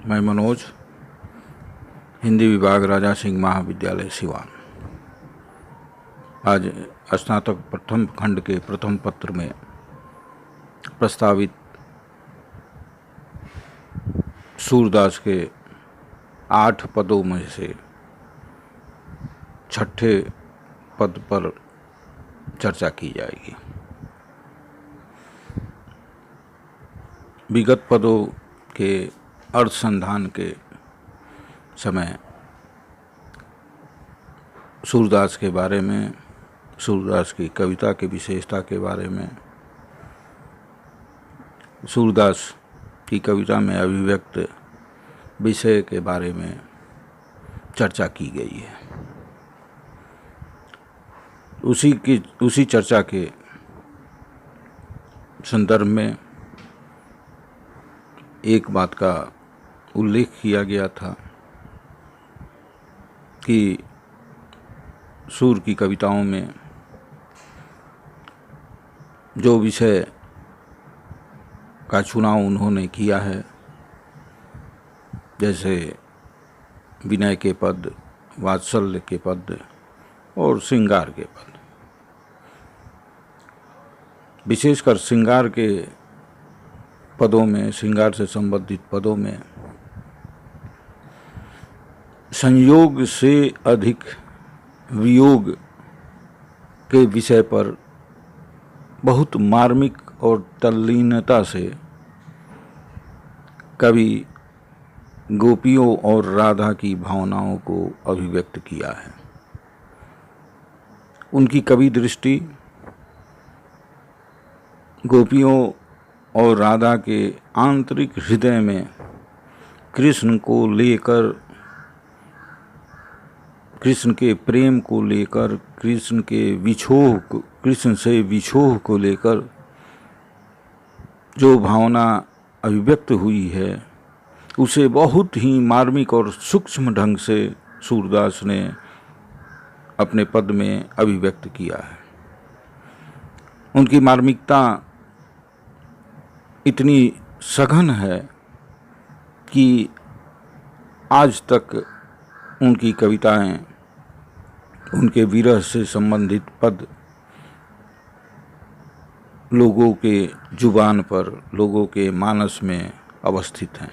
मैं मनोज, हिंदी विभाग राजा सिंह महाविद्यालय सिवान। आज स्नातक प्रथम खंड के प्रथम पत्र में प्रस्तावित सूरदास के 8 पदों में से छठे पद पर चर्चा की जाएगी। विगत पदों के अनुसंधान के समय सूरदास के बारे में, सूरदास की कविता की विशेषता के बारे में, सूरदास की कविता में अभिव्यक्त विषय के बारे में चर्चा की गई है। उसी चर्चा के संदर्भ में एक बात का उल्लेख किया गया था कि सूर की कविताओं में जो विषय का चुनाव उन्होंने किया है, जैसे विनय के पद, वात्सल्य के पद और श्रृंगार के पद, विशेषकर श्रृंगार के पदों में, श्रृंगार से संबंधित पदों में संयोग से अधिक वियोग के विषय पर बहुत मार्मिक और तल्लीनता से कवि गोपियों और राधा की भावनाओं को अभिव्यक्त किया है। उनकी कवि दृष्टि गोपियों और राधा के आंतरिक हृदय में कृष्ण को लेकर, कृष्ण के प्रेम को लेकर, कृष्ण से विछोह को लेकर जो भावना अभिव्यक्त हुई है, उसे बहुत ही मार्मिक और सूक्ष्म ढंग से सूरदास ने अपने पद में अभिव्यक्त किया है। उनकी मार्मिकता इतनी सघन है कि आज तक उनकी कविताएं, उनके विरह से संबंधित पद लोगों के जुबान पर, लोगों के मानस में अवस्थित हैं।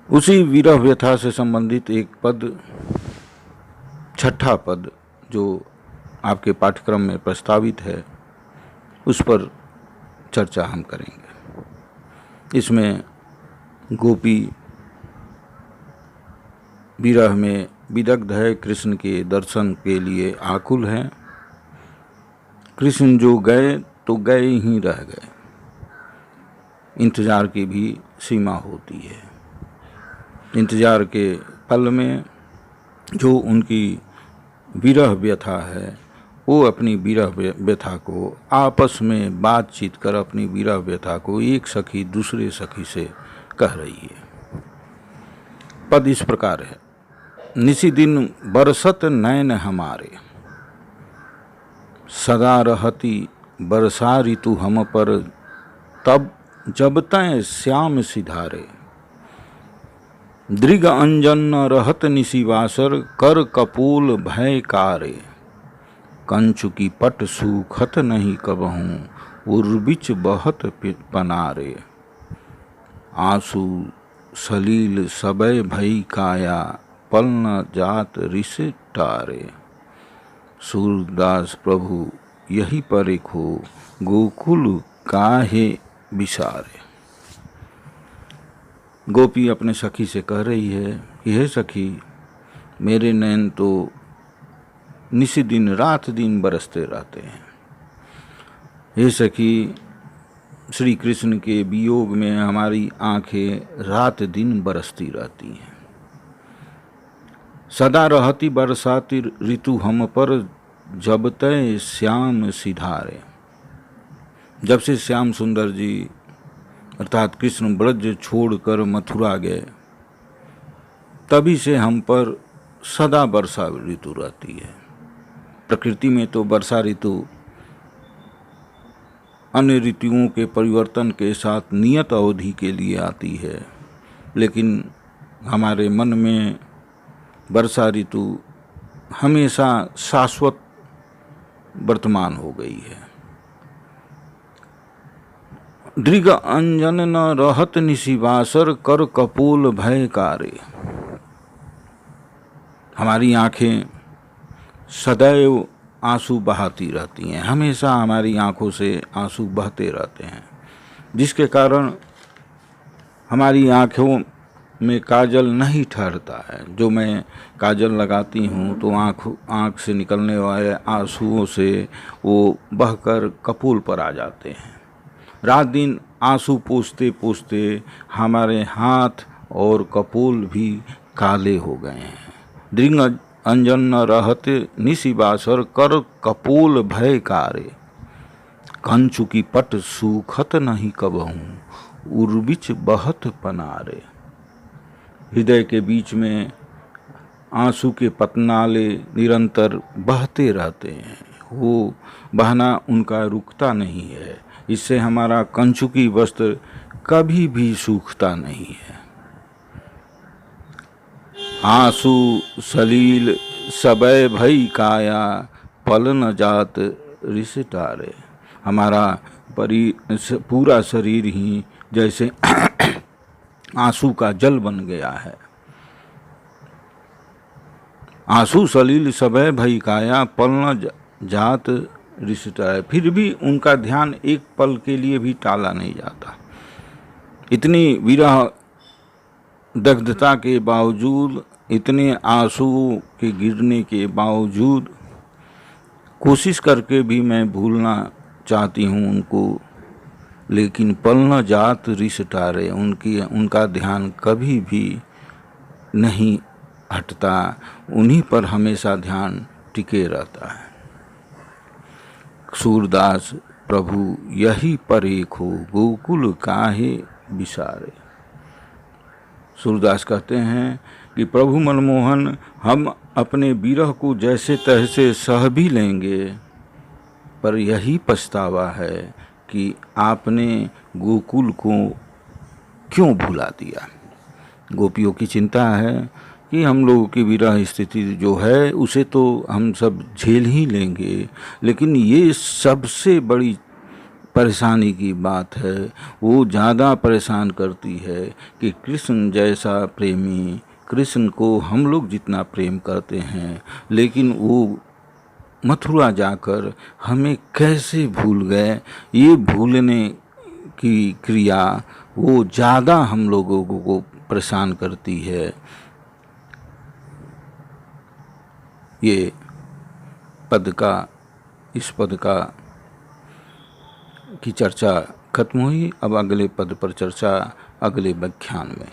उसी विरह व्यथा से संबंधित एक पद, छठा पद, जो आपके पाठ्यक्रम में प्रस्तावित है, उस पर चर्चा हम करेंगे। इसमें गोपी विरह में विदग्ध है, कृष्ण के दर्शन के लिए आकुल है। कृष्ण जो गए तो गए ही रह गए। इंतजार की भी सीमा होती है। इंतजार के पल में जो उनकी विरह व्यथा है, वो अपनी विरह व्यथा को आपस में बातचीत कर अपनी विरह व्यथा को एक सखी दूसरे सखी से कह रही है। पद इस प्रकार है। निसी दिन बरसत नैन हमारे, सदा रहती बरसा ऋतु हम पर, तब जब तय श्याम सिधारे, दृग अंजन न रहत निसी वासर, कर कपूल भय कारे, कंचु की पट सूखत नहीं कबहूँ, उर्बिच बहत पनारे, आंसू सलील सबय भई काया, पल न जात ऋष टारे, सूरदास प्रभु यही परिखो, गोकुल काहे विसारे। गोपी अपने सखी से कह रही है कि हे सखी, मेरे नैन तो निसी दिन रात दिन बरसते रहते हैं। हे सखी, श्री कृष्ण के वियोग में हमारी आंखें रात दिन बरसती रहती हैं। सदा रहती बरसाती ऋतु हम पर, जब तय श्याम सिधारे। जब से श्याम सुंदर जी अर्थात कृष्ण ब्रज छोड़कर मथुरा गए, तभी से हम पर सदा वर्षा ऋतु रहती है। प्रकृति में तो वर्षा ऋतु अन्य ऋतुओं के परिवर्तन के साथ नियत अवधि के लिए आती है, लेकिन हमारे मन में वर्षा ऋतु हमेशा शाश्वत वर्तमान हो गई है। दृग अंजन न रहत निशिवासर कर कपोल भय कारे। हमारी आंखें सदैव आंसू बहाती रहती हैं, हमेशा हमारी आंखों से आंसू बहते रहते हैं, जिसके कारण हमारी आंखों में काजल नहीं ठहरता है। जो मैं काजल लगाती हूँ तो आँख से निकलने वाले आंसुओं से वो बहकर कपोल पर आ जाते हैं। रात दिन आंसू पोंछते पोंछते हमारे हाथ और कपोल भी काले हो गए हैं। दृंग अंजन न रहत निशिवासर कर कपोल भय कारे। कंचु की पट सूखत नहीं कबहूँ उर्बिच बहत पनारे। हृदय के बीच में आंसू के पतनाले निरंतर बहते रहते हैं, वो बहना उनका रुकता नहीं है। इससे हमारा कंचुकी वस्त्र कभी भी सूखता नहीं है। आंसू सलील सबय भई काया पल न जात रिसटारे। हमारा पूरा शरीर ही जैसे आंसू का जल बन गया है। आंसू सलील सबय भई काया पल न जात रिसटारे। फिर भी उनका ध्यान एक पल के लिए भी टाला नहीं जाता। इतनी विरह दग्धता के बावजूद, इतने आंसू के गिरने के बावजूद कोशिश करके भी मैं भूलना चाहती हूँ उनको, लेकिन पल न जात रिसटारे। उनका ध्यान कभी भी नहीं हटता, उन्हीं पर हमेशा ध्यान टिके रहता है। सूरदास प्रभु यही पर एक हो गोकुल काहे विसारे। सूरदास कहते हैं कि प्रभु मनमोहन, हम अपने विरह को जैसे तैसे सह भी लेंगे, पर यही पछतावा है कि आपने गोकुल को क्यों भुला दिया। गोपियों की चिंता है कि हम लोगों की विरह स्थिति जो है उसे तो हम सब झेल ही लेंगे, लेकिन ये सबसे बड़ी परेशानी की बात है, वो ज़्यादा परेशान करती है कि कृष्ण जैसा प्रेमी, कृष्ण को हम लोग जितना प्रेम करते हैं, लेकिन वो मथुरा जाकर हमें कैसे भूल गए। ये भूलने की क्रिया वो ज़्यादा हम लोगों को परेशान करती है। ये इस पद की चर्चा खत्म हुई। अब अगले पद पर चर्चा अगले व्याख्यान में।